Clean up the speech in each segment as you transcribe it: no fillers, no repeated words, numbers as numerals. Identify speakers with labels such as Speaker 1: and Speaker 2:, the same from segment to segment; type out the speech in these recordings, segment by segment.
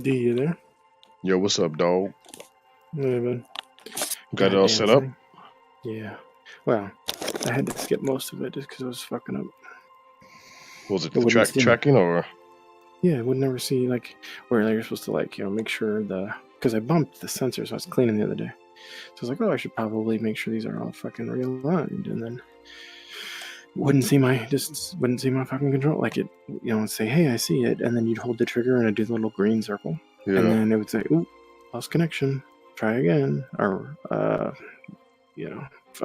Speaker 1: D, you there?
Speaker 2: Yo, what's up, dog?
Speaker 1: Yeah, man.
Speaker 2: Got it all set up?
Speaker 1: Yeah. Well, I had to skip most of it just because I was fucking up.
Speaker 2: Was it the tracking or?
Speaker 1: Yeah, I would never see like where you're supposed to make sure because I bumped the sensor, so I was cleaning the other day. So I was like, oh, I should probably make sure these are all fucking realigned, and then wouldn't see my fucking control. Like it, it'd say, hey, I see it, and then you'd hold the trigger and it'd do the little green circle, and then it would say, ooh, lost connection. Try again, or I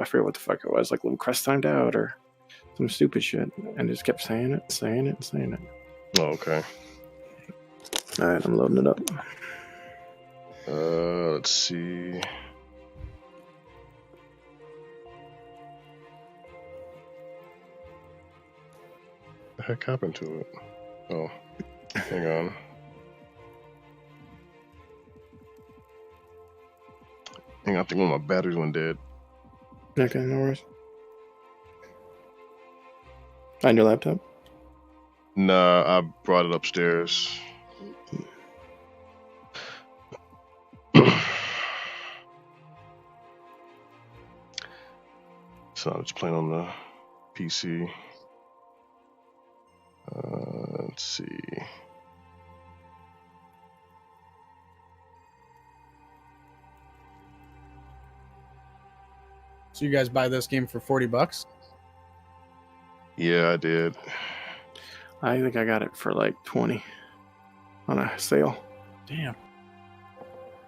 Speaker 1: forget what the fuck it was, like little crest timed out or some stupid shit, and just kept saying it.
Speaker 2: Oh, okay.
Speaker 1: All right, I'm loading it up.
Speaker 2: Let's see. The heck happened to it? Oh, hang on. I think one of my batteries went dead.
Speaker 1: Okay, no worries. On your laptop?
Speaker 2: Nah, I brought it upstairs. So I'm just playing on the PC. Let's see.
Speaker 3: So you guys buy this game for $40?
Speaker 2: Yeah, I did.
Speaker 1: I think I got it for like 20 on a sale.
Speaker 3: Damn.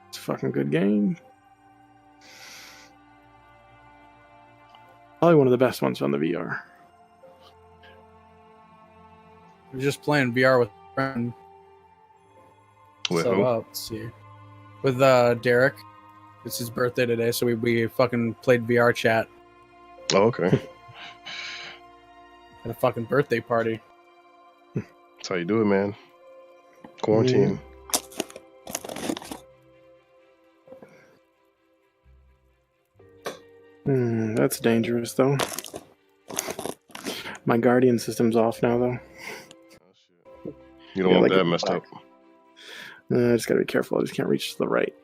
Speaker 1: It's a fucking good game. Probably one of the best ones on the VR.
Speaker 3: We're just playing VR with a friend.
Speaker 2: With who?
Speaker 3: Let's see. With Derek. It's his birthday today, so we fucking played VR chat.
Speaker 2: Oh, okay.
Speaker 3: At a fucking birthday party.
Speaker 2: That's how you do it, man. Quarantine.
Speaker 1: That's dangerous, though. My Guardian system's off now, though.
Speaker 2: Oh, shit. You don't want that messed up.
Speaker 1: I just gotta be careful. I just can't reach to the right.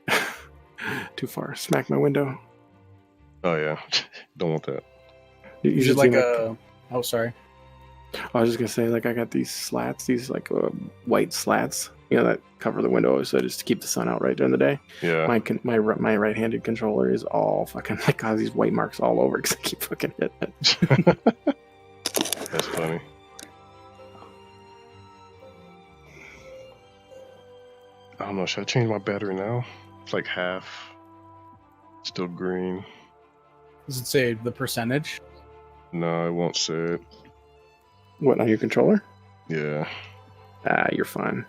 Speaker 1: Too far. Smack my window.
Speaker 2: Oh, yeah. Don't want that.
Speaker 3: You should like a... Oh, sorry.
Speaker 1: I was just gonna say, like, I got these slats, white slats, that cover the window, so just to keep the sun out right during the day.
Speaker 2: Yeah.
Speaker 1: My right-handed controller is all fucking got these white marks all over because I keep fucking hitting it.
Speaker 2: That's funny. I don't know. Should I change my battery now? It's like half. Still green.
Speaker 3: Does it say the percentage?
Speaker 2: No, it won't say it.
Speaker 1: What, on your controller?
Speaker 2: Yeah.
Speaker 1: You're fine.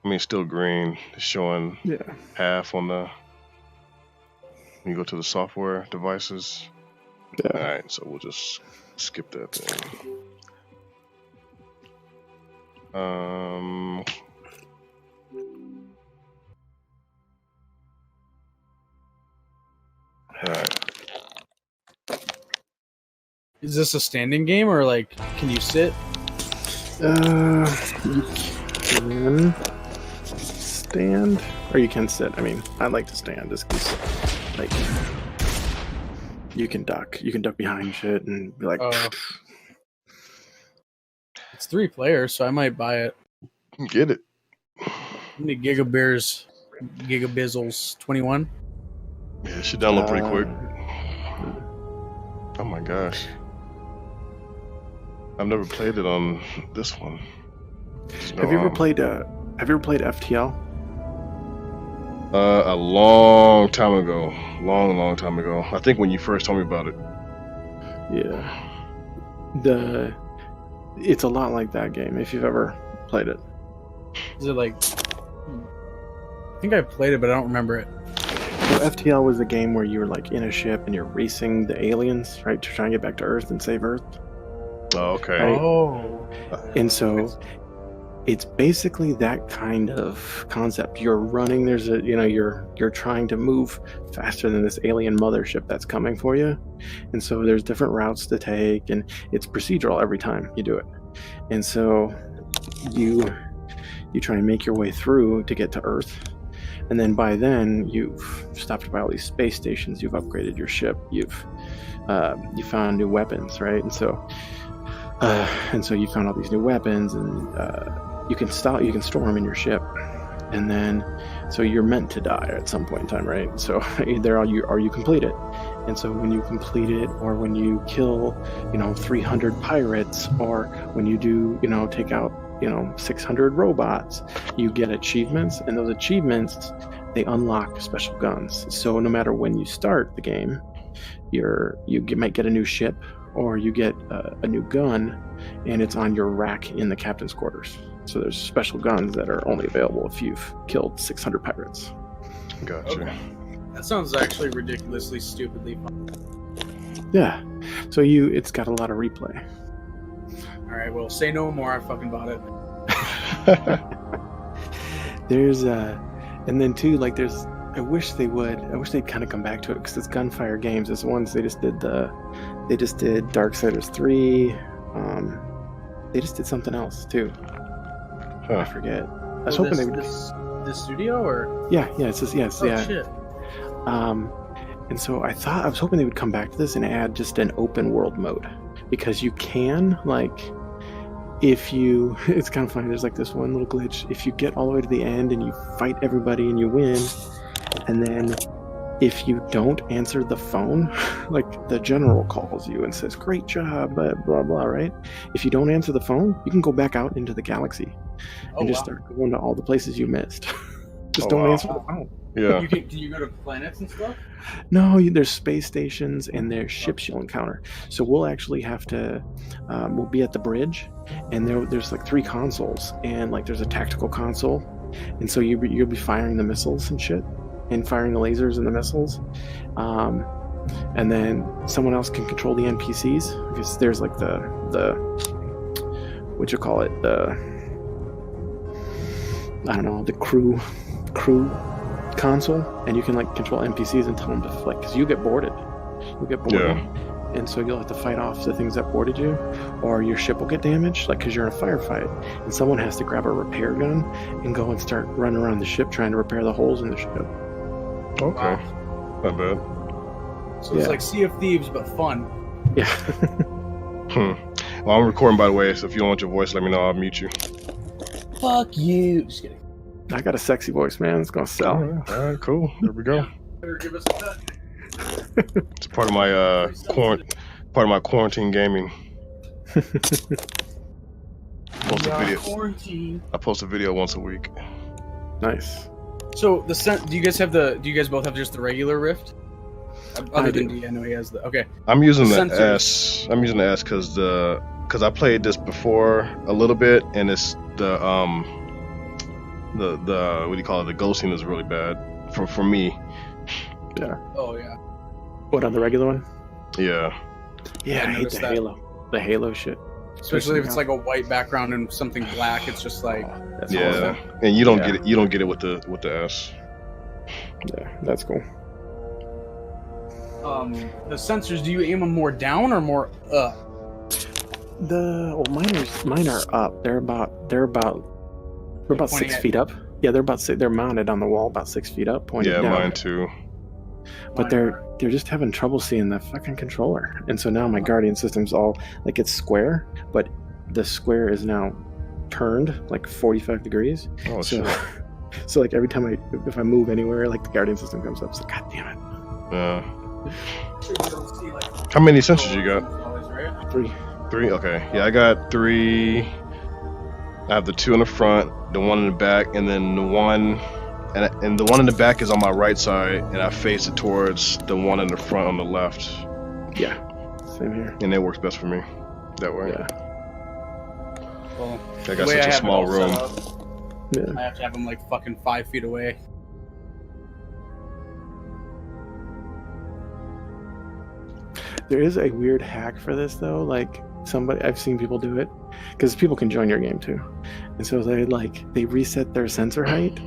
Speaker 2: I mean, still green. It's showing half on the... When you go to the software devices.
Speaker 1: Yeah.
Speaker 2: Alright, so we'll just skip that thing. Alright.
Speaker 3: Is this a standing game, or like, can you sit?
Speaker 1: You can stand, or you can sit. I mean, I like to stand just because, like, you can duck behind shit and be like.
Speaker 3: It's 3 players, so I might buy it.
Speaker 2: Get it.
Speaker 3: How many gigabizzles? 21?
Speaker 2: Yeah, it should download pretty quick. Oh my gosh. I've never played it on this one.
Speaker 1: Have you ever played FTL?
Speaker 2: A long time ago. Long time ago. I think when you first told me about it.
Speaker 1: Yeah. It's a lot like that game, if you've ever played it.
Speaker 3: Is it like... I think I played it, but I don't remember it.
Speaker 1: So FTL was a game where you were like in a ship and you're racing the aliens, right, to try and get back to Earth and save Earth.
Speaker 2: Oh, okay.
Speaker 1: Right?
Speaker 3: Oh.
Speaker 1: And so it's basically that kind of concept. You're running, you're trying to move faster than this alien mothership that's coming for you. And so there's different routes to take, and it's procedural every time you do it. And so you try and make your way through to get to Earth. And then by then, you've stopped by all these space stations. You've upgraded your ship. You found new weapons, right? And so you found all these new weapons, and you can store them in your ship. And then, so you're meant to die at some point in time, right? So either you complete it. And so when you complete it, or when you kill, 300 pirates, or when you do, take out 600 robots, you get achievements, and those achievements, they unlock special guns. So no matter when you start the game, might get a new ship, or you get a new gun, and it's on your rack in the captain's quarters. So there's special guns that are only available if you've killed 600 pirates.
Speaker 2: Gotcha.
Speaker 3: Okay. That sounds actually ridiculously stupidly fun.
Speaker 1: Yeah. So it's got a lot of replay.
Speaker 3: All right, well, say no more. I fucking bought it.
Speaker 1: There's and then too, like I wish they'd kind of come back to it, because it's Gunfire Games. It's the ones they just did Darksiders 3. They just did something else too. I forget. I was hoping they would.
Speaker 3: This studio, or
Speaker 1: yeah, it's just yes, yeah.
Speaker 3: Shit.
Speaker 1: And so I was hoping they would come back to this and add just an open world mode, because you can, it's kind of funny. There's this one little glitch. If you get all the way to the end and you fight everybody and you win, and then if you don't answer the phone, the general calls you and says, "Great job," blah blah blah, right? If you don't answer the phone, you can go back out into the galaxy and just start going to all the places you missed. Just don't answer the phone.
Speaker 2: Yeah.
Speaker 3: Can you go to planets and stuff?
Speaker 1: No, there's space stations and there's ships you'll encounter. So we'll actually have to, we'll be at the bridge, and there's 3 consoles, and there's a tactical console, and so you'll be firing the missiles and shit, and firing the lasers and the missiles, and then someone else can control the NPCs, because there's the what you call it, the crew console, and you can console NPCs and tell them to flick, because you get boarded. And so you'll have to fight off the things that boarded you, or your ship will get damaged, because you're in a firefight, and someone has to grab a repair gun and go and start running around the ship trying to repair the holes in the ship.
Speaker 2: Okay. Not bad.
Speaker 3: So it's like Sea of Thieves, but fun.
Speaker 1: Yeah.
Speaker 2: Well, I'm recording, by the way, so if you don't want your voice, let me know. I'll mute you.
Speaker 3: Fuck you. Just kidding.
Speaker 1: I got a sexy voice, man. It's gonna sell.
Speaker 2: All right, cool. There we go.
Speaker 3: Better give us a cut.
Speaker 2: It's part of my quarantine gaming. I post a video once a week.
Speaker 1: Nice.
Speaker 3: So do you guys both have just the regular Rift? Other than D, I know he has the. Okay.
Speaker 2: I'm using the S. I'm using the S because I played this before a little bit, and it's the what do you call it? The ghosting is really bad for me.
Speaker 1: Yeah.
Speaker 3: Oh yeah.
Speaker 1: What, on the regular one?
Speaker 2: Yeah.
Speaker 1: Yeah, I hate the Halo. The Halo shit.
Speaker 3: Especially if it's a white background and something black. It's just
Speaker 1: that's
Speaker 2: yeah.
Speaker 1: awesome.
Speaker 2: And you don't get it. You don't get it with the S.
Speaker 1: Yeah, that's cool.
Speaker 3: The sensors. Do you aim them more down or more up?
Speaker 1: Mine are up. They're about 6 feet up. Yeah, they're mounted on the wall about 6 feet up, pointed down.
Speaker 2: Yeah, mine too.
Speaker 1: But they're just having trouble seeing the fucking controller, and so now my Guardian system's all it's square, but the square is now turned 45 degrees.
Speaker 2: Oh
Speaker 1: so,
Speaker 2: shit!
Speaker 1: So every time if I move anywhere, the Guardian system comes up. It's God damn it.
Speaker 2: Yeah. How many sensors you got?
Speaker 1: 3.
Speaker 2: 3. Okay. Yeah, I got 3. I have the 2 in the front, the 1 in the back, and then the one. And the one in the back is on my right side, and I face it towards the one in the front on the left.
Speaker 1: Yeah, same here.
Speaker 2: And it works best for me that way.
Speaker 1: Yeah.
Speaker 3: Well,
Speaker 2: I got such a small room.
Speaker 3: Yeah. I have to have them fucking 5 feet away.
Speaker 1: There is a weird hack for this though. I've seen people do it, because people can join your game too, and so they reset their sensor height.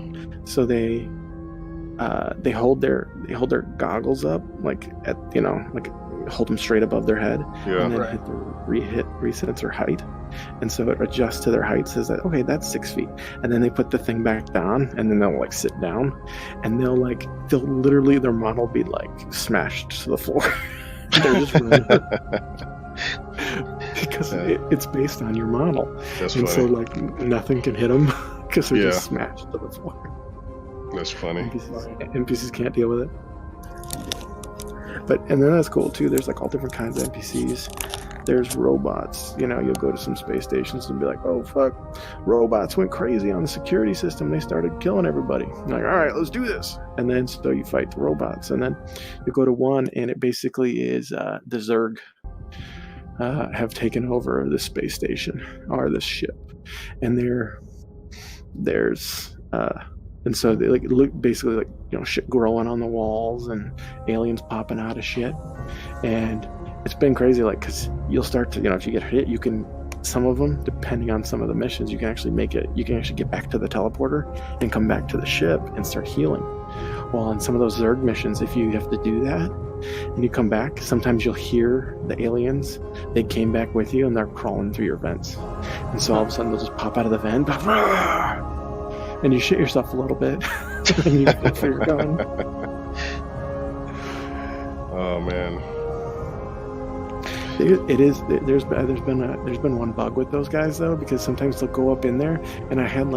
Speaker 1: So they hold their goggles up at hold them straight above their head,
Speaker 2: Yeah.
Speaker 1: and then
Speaker 3: Right.
Speaker 1: hit the resensor height, and so it adjusts to their height. Says that okay, that's 6 feet, and then they put the thing back down, and then they'll like sit down, and they'll literally their model be like smashed to the floor. They're just really because it's based on your model,
Speaker 2: That's
Speaker 1: and so
Speaker 2: funny.
Speaker 1: like nothing can hit them because they're
Speaker 2: Yeah.
Speaker 1: just smashed to the floor.
Speaker 2: That's funny.
Speaker 1: NPCs can't deal with it. And then that's cool too. There's like all different kinds of NPCs. There's robots. You'll go to some space stations and be like, oh fuck, robots went crazy on the security system. They started killing everybody. You're like, all right, let's do this. And then so you fight the robots, and then you go to one, and it basically is the Zerg have taken over the space station or this ship, and there's and so they look basically like shit growing on the walls and aliens popping out of shit, and it's been crazy because you'll start to if you get hit, you can some of them depending on some of the missions you can actually get back to the teleporter and come back to the ship and start healing. Well, on some of those Zerg missions, if you have to do that and you come back, sometimes you'll hear the aliens. They came back with you and they're crawling through your vents, and so all of a sudden they'll just pop out of the vent. And you shit yourself a little bit, and you think you're gone.
Speaker 2: Oh man.
Speaker 1: It is. There's been one bug with those guys though, because sometimes they'll go up in there, and I had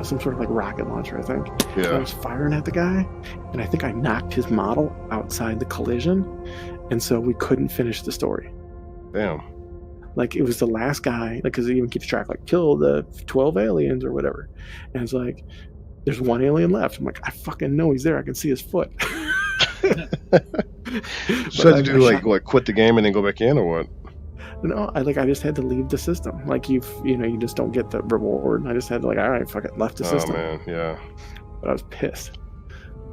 Speaker 1: some sort of rocket launcher, I think. And I
Speaker 2: Yeah.
Speaker 1: was firing at the guy, and I think I knocked his model outside the collision, and so we couldn't finish the story.
Speaker 2: Damn.
Speaker 1: It was the last guy, because it even keeps track, kill the 12 aliens or whatever. And it's like, there's one alien left. I'm like, I fucking know he's there. I can see his foot.
Speaker 2: So you had to do quit the game and then go back in, or what?
Speaker 1: No, I just had to leave the system. You just don't get the reward. And I just had to all right, fuck it, left the
Speaker 2: Oh
Speaker 1: system.
Speaker 2: man, yeah.
Speaker 1: But I was pissed.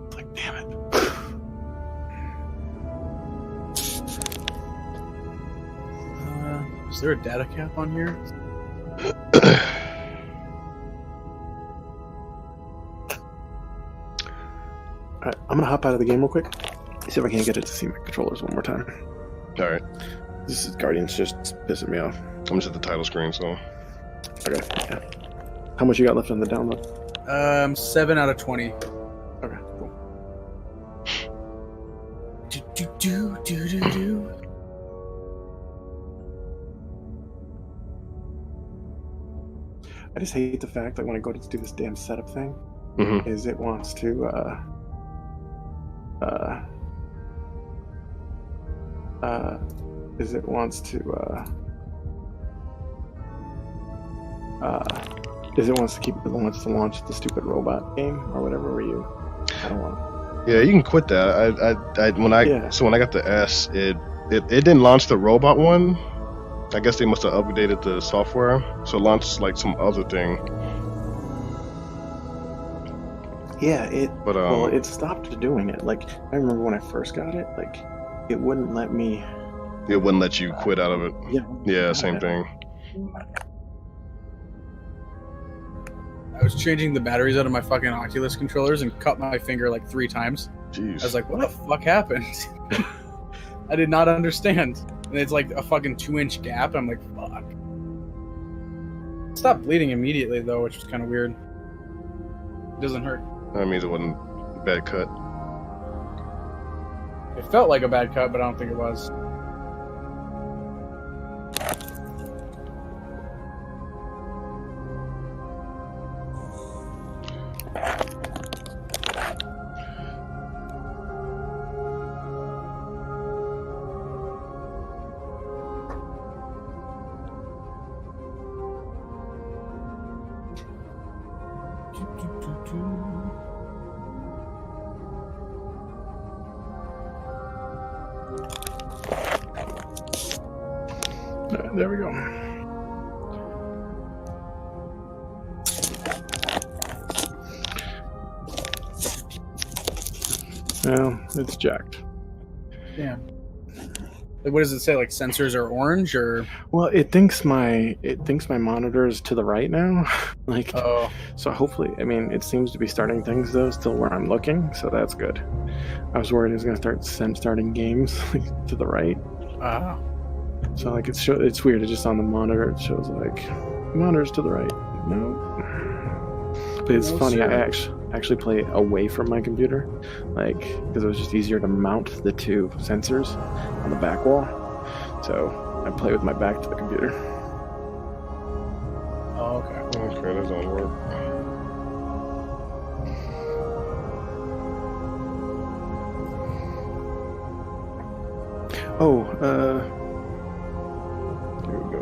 Speaker 1: It's like, damn it.
Speaker 3: Is there a data cap on here?
Speaker 1: All right, I'm gonna hop out of the game real quick. See if I can't get it to see my controllers one more time.
Speaker 2: All right.
Speaker 1: This is Guardian's just pissing me off.
Speaker 2: I'm just at the title screen, so
Speaker 1: Okay. Yeah. How much you got left on the download?
Speaker 3: 7 out of 20.
Speaker 1: Okay, cool.
Speaker 3: Do.
Speaker 1: I just hate the fact that when I go to do this damn setup thing,
Speaker 2: Mhm.
Speaker 1: is it wants to wants to launch the stupid robot game or whatever where you I don't want to.
Speaker 2: Yeah, you can quit that. When I got the S, it didn't launch the robot one. I guess they must have updated the software, so it launched some other thing.
Speaker 1: Yeah,
Speaker 2: But
Speaker 1: it stopped doing it. I remember when I first got it, it wouldn't let me.
Speaker 2: it wouldn't let you quit out of it.
Speaker 1: Yeah.
Speaker 2: Yeah, same thing.
Speaker 3: I was changing the batteries out of my fucking Oculus controllers and cut my finger 3 times.
Speaker 2: Jeez.
Speaker 3: I was like, what the fuck happened? I did not understand. And it's a fucking 2-inch gap. I'm like, fuck. It stopped bleeding immediately though, which was kind of weird. It doesn't hurt.
Speaker 2: That means it wasn't a bad cut.
Speaker 3: It felt like a bad cut, but I don't think it was.
Speaker 1: There we go. Well, it's jacked.
Speaker 3: Damn. What does it say? Sensors are orange or?
Speaker 1: Well, it thinks my monitor is to the right now.
Speaker 3: Oh.
Speaker 1: So hopefully, it seems to be starting things though, still where I'm looking, so that's good. I was worried it was gonna start starting games to the right. So like it's weird. It's just on the monitor. It shows like monitors to the right. No, but it's
Speaker 3: No,
Speaker 1: funny.
Speaker 3: sir.
Speaker 1: I actually play away from my computer, like because it was just easier to mount the two sensors on the back wall. So I play with my back to the computer.
Speaker 3: Oh, okay.
Speaker 2: Okay, that doesn't work.
Speaker 1: Oh, here we go.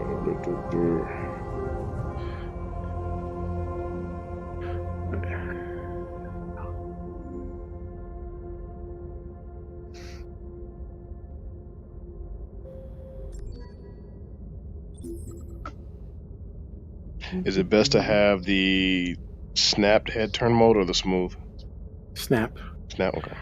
Speaker 2: Is it best to have the snapped head turn mode or the smooth?
Speaker 1: Snap.
Speaker 2: Snap, okay.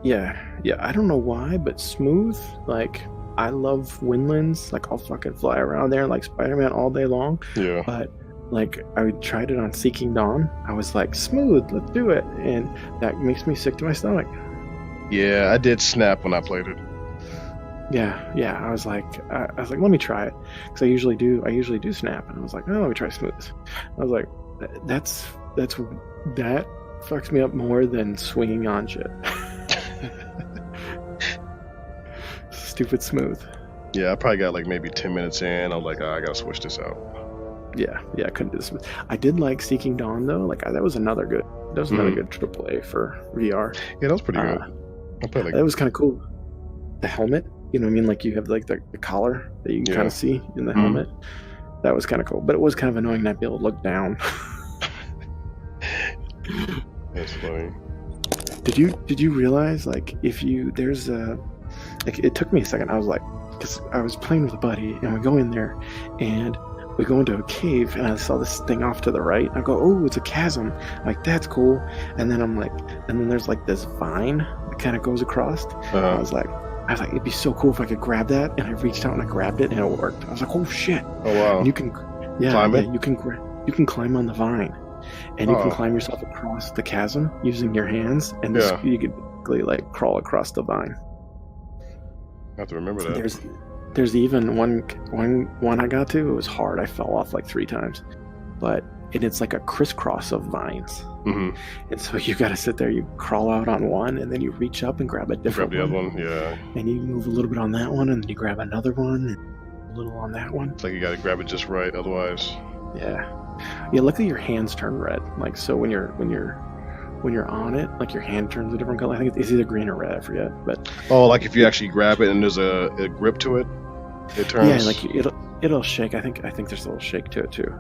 Speaker 1: Yeah. I don't know why, but smooth. Like I love Windlands. Like I'll fucking fly around there like Spider-Man all day long.
Speaker 2: Yeah.
Speaker 1: But like I tried it on Seeking Dawn. I was like, smooth, let's do it, and that makes me sick to my stomach.
Speaker 2: Yeah, I did snap when I played it.
Speaker 1: Yeah. I was like, let me try it, because I usually do snap, and I was like, oh, let me try smooth. I was like, that fucks me up more than swinging on shit. Stupid smooth.
Speaker 2: Yeah, I probably got like maybe 10 minutes in. I'm like, I gotta switch this out.
Speaker 1: Yeah, I couldn't do this. I did like Seeking Dawn though. Like that was another good AAA for VR.
Speaker 2: Yeah, that was pretty good. I played like
Speaker 1: That was kind of cool. The helmet, you know what I mean? Like you have like the collar that you can kind of see in the helmet. That was kind of cool, but it was kind of annoying not be able to look down.
Speaker 2: That's funny.
Speaker 1: Did you realize like there's a like it took me a second. I was like, because I was playing with a buddy and we go in there and we go into a cave and I saw this thing off to the right. I go, oh, it's a chasm. I'm like, that's cool. And then and then there's like this vine that kind of goes across. I was like, it'd be so cool if I could grab that. And I reached out and I grabbed it and it worked. I was like, oh shit.
Speaker 2: Oh wow.
Speaker 1: And you can,
Speaker 2: climb it?
Speaker 1: you can climb on the vine, and you can climb yourself across the chasm using your hands, and you can basically like crawl across the vine.
Speaker 2: I have to remember that.
Speaker 1: There's even one I got to. It was hard. I fell off like 3 times, and it's like a crisscross of vines.
Speaker 2: Mm-hmm.
Speaker 1: And so you got to sit there. You crawl out on one, and then you reach up and grab a different
Speaker 2: Grab the
Speaker 1: one.
Speaker 2: other one, yeah.
Speaker 1: And you move a little bit on that one, and then you grab another one, and a little on that one.
Speaker 2: It's like you gotta grab it just right, otherwise.
Speaker 1: Yeah. Luckily your hands turn red. Like so when you're on it, like your hand turns a different color. I think it's either green or red. I forget. But
Speaker 2: like if you actually grab it and there's a grip to it, it turns.
Speaker 1: yeah, like it'll shake. I think there's a little shake to it too.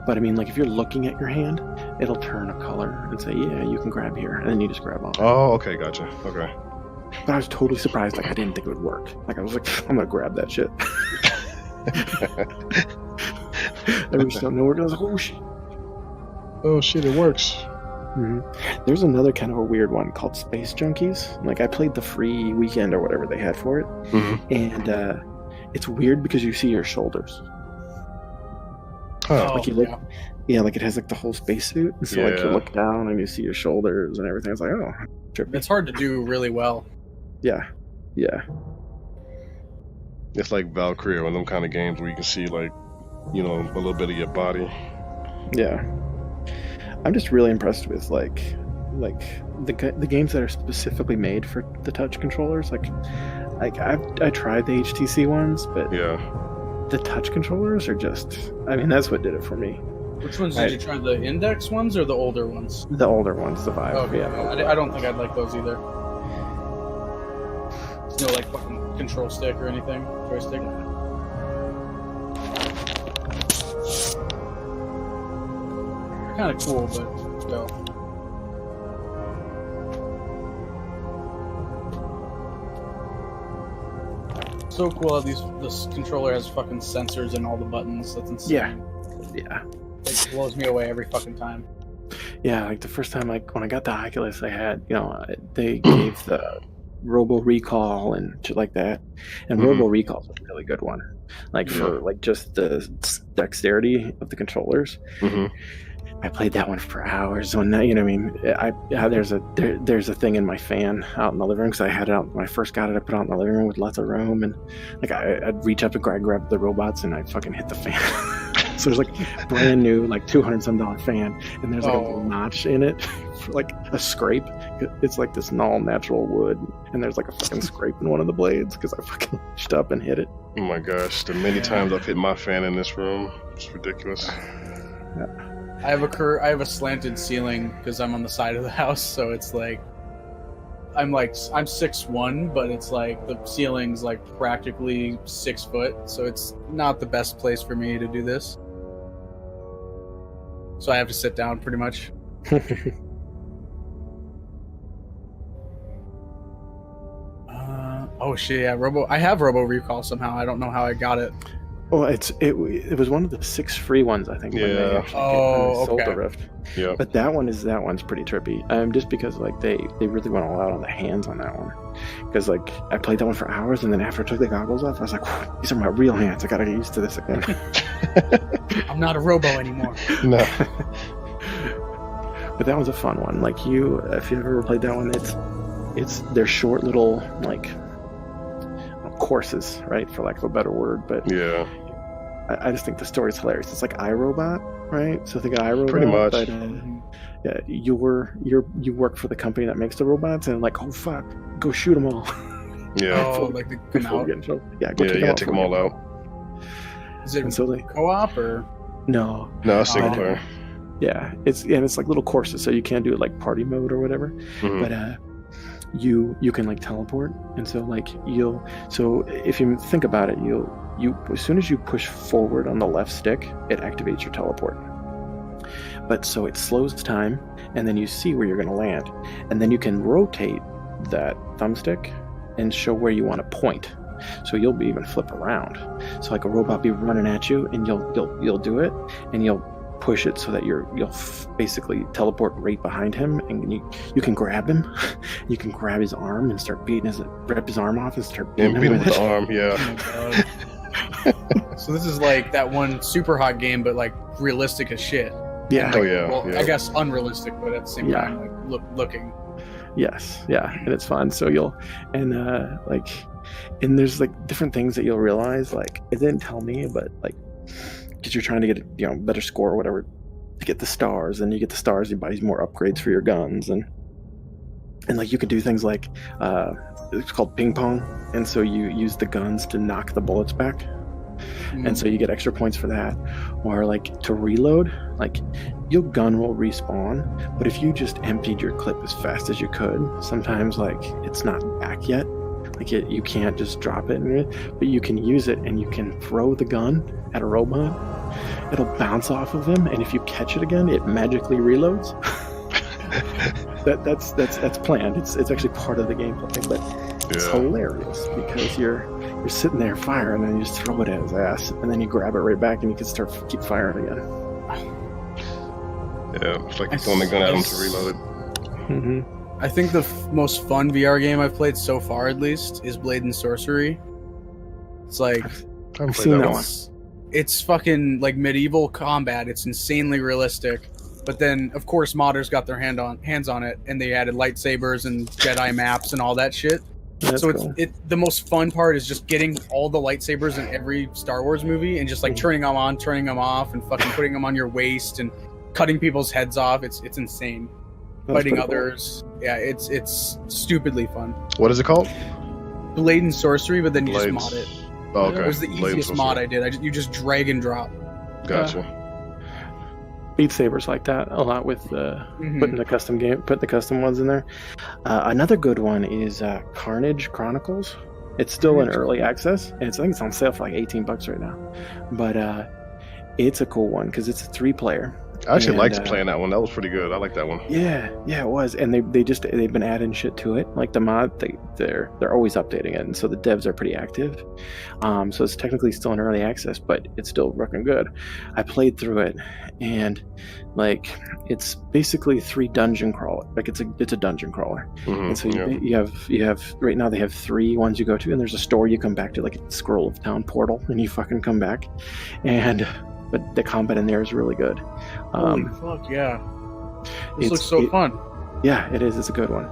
Speaker 1: But I mean, like if you're looking at your hand, it'll turn a color and say, yeah, you can grab here, and then you just grab on it.
Speaker 2: Oh, okay, gotcha. Okay.
Speaker 1: But I was totally surprised. Like I didn't think it would work. Like I was like, I'm gonna grab that shit. I reached out nowhere. I was like, oh shit.
Speaker 2: Oh shit, it works.
Speaker 1: Mm-hmm. There's another kind of a weird one called Space Junkies. Like I played the free weekend or whatever they had for it, and it's weird because you see your shoulders.
Speaker 2: Huh.
Speaker 1: Like you look, like it has like the whole spacesuit, and so like you look down and you see your shoulders and everything. It's like, oh, trippy.
Speaker 3: It's hard to do really well.
Speaker 1: Yeah.
Speaker 2: It's like Valkyrie, one of them kind of games where you can see like, a little bit of your body.
Speaker 1: Yeah. I'm just really impressed with like the games that are specifically made for the touch controllers. Like I tried the HTC ones, but the touch controllers are just, I mean, that's what did it for me.
Speaker 3: Which ones did you try? The Index ones or the older ones?
Speaker 1: The older ones, the Vive.
Speaker 3: Okay.
Speaker 1: Yeah.
Speaker 3: I don't think I'd like those either. No, like fucking control stick or anything, joystick. Kind of cool, but still. So cool how this controller has fucking sensors and all the buttons. That's insane.
Speaker 1: Yeah.
Speaker 3: It blows me away every fucking time.
Speaker 1: Yeah, like the first time, like when I got the Oculus, I had, they gave the Robo Recall and shit like that, and Robo Recall is a really good one, like for like just the dexterity of the controllers. I played that one for hours. When you know, what I mean, there's a thing in my fan out in the living room because I had it out when I first got it. I put it out in the living room with lots of room, and like I'd reach up and grab the robots, and I'd fucking hit the fan. So there's like brand new like $200-some fan, and there's like a little notch in it for like a scrape. It's like this all natural wood, and there's like a fucking scrape in one of the blades because I fucking reached up and hit it.
Speaker 2: Oh my gosh, the many times I've hit my fan in this room, it's ridiculous.
Speaker 3: I have a slanted ceiling because I'm on the side of the house, so it's like I'm 6'1", but it's like the ceiling's like practically 6 foot, so it's not the best place for me to do this. So I have to sit down pretty much. Oh shit! Yeah, I have Robo Recall somehow. I don't know how I got it.
Speaker 1: Well, it was one of the 6 free ones, I think. When they actually sold the Rift.
Speaker 2: Yeah.
Speaker 1: But that one's pretty trippy. Just because like they really went all out on the hands on that one. Because like I played that one for hours, and then after I took the goggles off, I was like, these are my real hands. I gotta get used to this again.
Speaker 3: I'm not a Robo anymore.
Speaker 2: No.
Speaker 1: But that one's a fun one. Like if you've ever played that one, they're short little like courses, right, for lack of a better word. But
Speaker 2: yeah,
Speaker 1: I just think the story's hilarious. It's like iRobot, right? So think of iRobot.
Speaker 2: Pretty much.
Speaker 1: But, yeah, you work for the company that makes the robots, and like, oh fuck, go shoot them all.
Speaker 2: Yeah.
Speaker 3: Oh, like they come out.
Speaker 1: Yeah,
Speaker 2: take them all out.
Speaker 3: Is it co-op or?
Speaker 1: No,
Speaker 2: single player.
Speaker 1: Yeah, it's like little courses, so you can't do it like party mode or whatever.
Speaker 2: Mm-hmm.
Speaker 1: But you can like teleport, and so like so if you think about it, you as soon as you push forward on the left stick, it activates your teleport. But so it slows time, and then you see where you're going to land, and then you can rotate that thumbstick and show where you want to point. So you'll even flip around. So like a robot be running at you, and you'll do it, and you'll push it so that you'll basically teleport right behind him, and you can grab him. You can grab his arm and start rip his arm off and start beating him with
Speaker 2: the arm. Yeah.
Speaker 3: Oh my God. So this is like that one Super Hot game, but like realistic as shit.
Speaker 1: Yeah.
Speaker 2: Oh yeah.
Speaker 3: Well,
Speaker 2: yeah.
Speaker 3: I guess unrealistic, but at the same time, like looking.
Speaker 1: Yes. Yeah, and it's fun. So and there's like different things that you'll realize. Like it didn't tell me, but like, because you're trying to get better score or whatever to get the stars, and you get the stars, you buy more upgrades for your guns, and like you can do things like it's called ping pong, and so you use the guns to knock the bullets back. And so you get extra points for that. Or like to reload, like your gun will respawn, but if you just emptied your clip as fast as you could, sometimes like it's not back yet. Like you can't just drop it, but you can use it, and you can throw the gun at a robot. It'll bounce off of him, and if you catch it again, it magically reloads. That's planned. It's actually part of the gameplay, but it's hilarious because you're sitting there firing, and you just throw it at his ass, and then you grab it right back, and you can keep firing again.
Speaker 2: Yeah, it's like throwing the gun at him to reload it.
Speaker 1: Mm-hmm.
Speaker 3: I think the most fun VR game I've played so far, at least, is Blade and Sorcery. It's like
Speaker 1: I've seen that one.
Speaker 3: It's fucking like medieval combat. It's insanely realistic. But then, of course, modders got their hands on it, and they added lightsabers and Jedi maps and all that shit.
Speaker 1: That's
Speaker 3: so
Speaker 1: cool.
Speaker 3: the most fun part is just getting all the lightsabers in every Star Wars movie and just like turning them on, turning them off, and fucking putting them on your waist and cutting people's heads off. It's insane. Fighting others. Cool. Yeah, it's stupidly fun.
Speaker 2: What is it called?
Speaker 3: Blade and Sorcery, but then you just mod it.
Speaker 2: Oh, okay.
Speaker 3: It was the easiest mod I did. You just drag and drop.
Speaker 2: Gotcha.
Speaker 1: Beat Saber's like that a lot with putting the custom ones in there. Another good one is Carnage Chronicles. It's still in early access, and I think it's on sale for like $18 right now. But it's a cool one because it's a 3-player.
Speaker 2: I actually liked playing that one. That was pretty good. I like that one.
Speaker 1: Yeah, it was. And they've been adding shit to it. Like the mod, they're always updating it, and so the devs are pretty active. So it's technically still in early access, but it's still working good. I played through it, and like it's basically 3 dungeon crawler. Like it's a dungeon crawler. And so you have right now they have 3 ones you go to, and there's a store you come back to, like a Scroll of Town portal, and you fucking come back, and but the combat in there is really good.
Speaker 3: Holy fuck, yeah. This
Speaker 1: it's-
Speaker 3: looks so
Speaker 1: it-
Speaker 3: fun.
Speaker 1: Yeah, it is. It's a good one.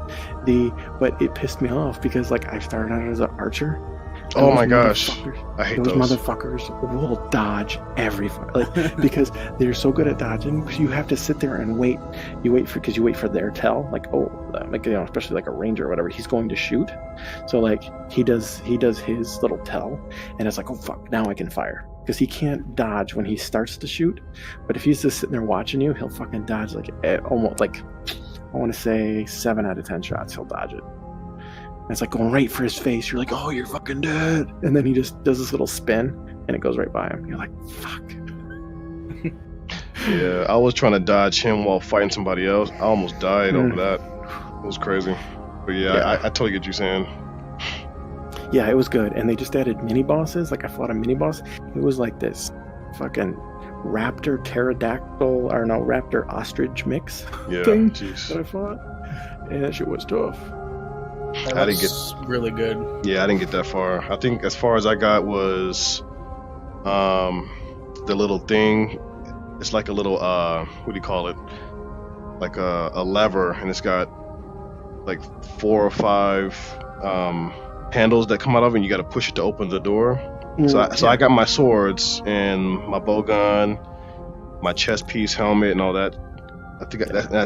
Speaker 1: But it pissed me off because like I started out as an archer. and
Speaker 2: Oh
Speaker 1: those
Speaker 2: my gosh.
Speaker 1: motherfuckers-
Speaker 2: I hate
Speaker 1: Those
Speaker 2: those.
Speaker 1: motherfuckers will dodge like, because they're so good at dodging. You have to sit there and wait. You wait for their tell. Like especially like a ranger or whatever. He's going to shoot, so like he does his little tell, and it's like, oh fuck, now I can fire because he can't dodge when he starts to shoot. But if he's just sitting there watching you, he'll fucking dodge like almost like I want to say 7 out of 10 shots. He'll dodge it. And it's like going right for his face. You're like, oh, you're fucking dead. And then he just does this little spin and it goes right by him. You're like, fuck.
Speaker 2: Yeah, I was trying to dodge him while fighting somebody else. I almost died over that. It was crazy. But yeah. I totally get you saying.
Speaker 1: Yeah, it was good. And they just added mini bosses. Like I fought a mini boss. It was like this fucking raptor ostrich mix
Speaker 2: Yeah,
Speaker 1: thing
Speaker 2: jeez.
Speaker 1: that I fought. And that shit was tough.
Speaker 3: That
Speaker 2: I didn't
Speaker 3: looks really good.
Speaker 2: Yeah, I didn't get that far. I think as far as I got was the little thing. It's like a little what do you call it? Like a lever, and it's got like 4 or 5 handles that come out of it, and you got to push it to open the door. So I got my swords and my bow gun, my chest piece, helmet, and all that. I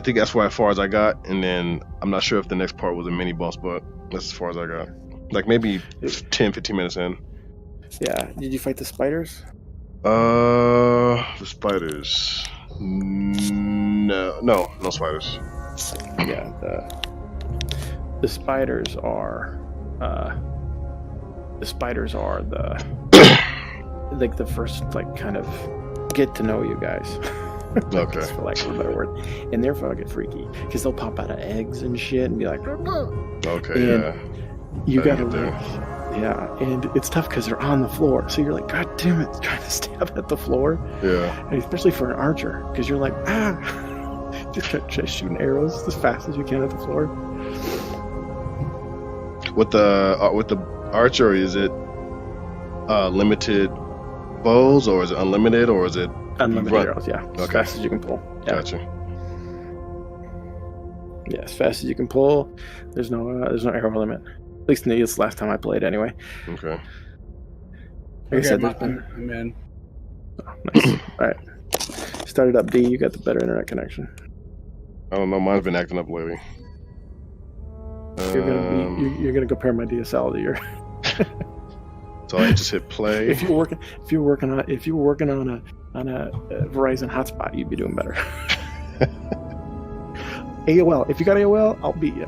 Speaker 2: think that's where as far as I got, and then I'm not sure if the next part was a mini boss, but that's as far as I got. Like maybe 10-15 minutes in.
Speaker 1: Yeah. Did you fight the spiders?
Speaker 2: The spiders. No spiders.
Speaker 1: Yeah. The spiders are the like the first like kind of get to know you guys.
Speaker 2: Okay.
Speaker 1: For lack of a better word. And they're fucking freaky because they'll pop out of eggs and shit and be like,
Speaker 2: Okay.
Speaker 1: And
Speaker 2: Yeah.
Speaker 1: you
Speaker 2: I
Speaker 1: gotta
Speaker 2: get there.
Speaker 1: like, yeah, and it's tough because they're on the floor, so you're like, god damn it, trying to stab at the floor,
Speaker 2: Yeah.
Speaker 1: and especially for an archer because you're like, just try shooting arrows as fast as you can at the floor.
Speaker 2: With the archer, is it limited bows, or is it unlimited, or is it
Speaker 1: Unlimited
Speaker 2: run-
Speaker 1: arrows, yeah, as
Speaker 2: Okay.
Speaker 1: fast as you can pull. Yeah,
Speaker 2: Gotcha.
Speaker 1: yeah, as fast as you can pull. There's no arrow limit. At least this last time I played, anyway.
Speaker 2: Okay.
Speaker 1: Like I
Speaker 3: Okay,
Speaker 1: said, there's been
Speaker 3: I'm in.
Speaker 1: nice. All right, started up D. You got the better internet connection.
Speaker 2: I don't know. Mine's been acting up lately.
Speaker 1: You're gonna compare my DSL to your.
Speaker 2: So I just hit play.
Speaker 1: If you were working on a Verizon hotspot, you'd be doing better. AOL. If you got AOL, I'll beat you.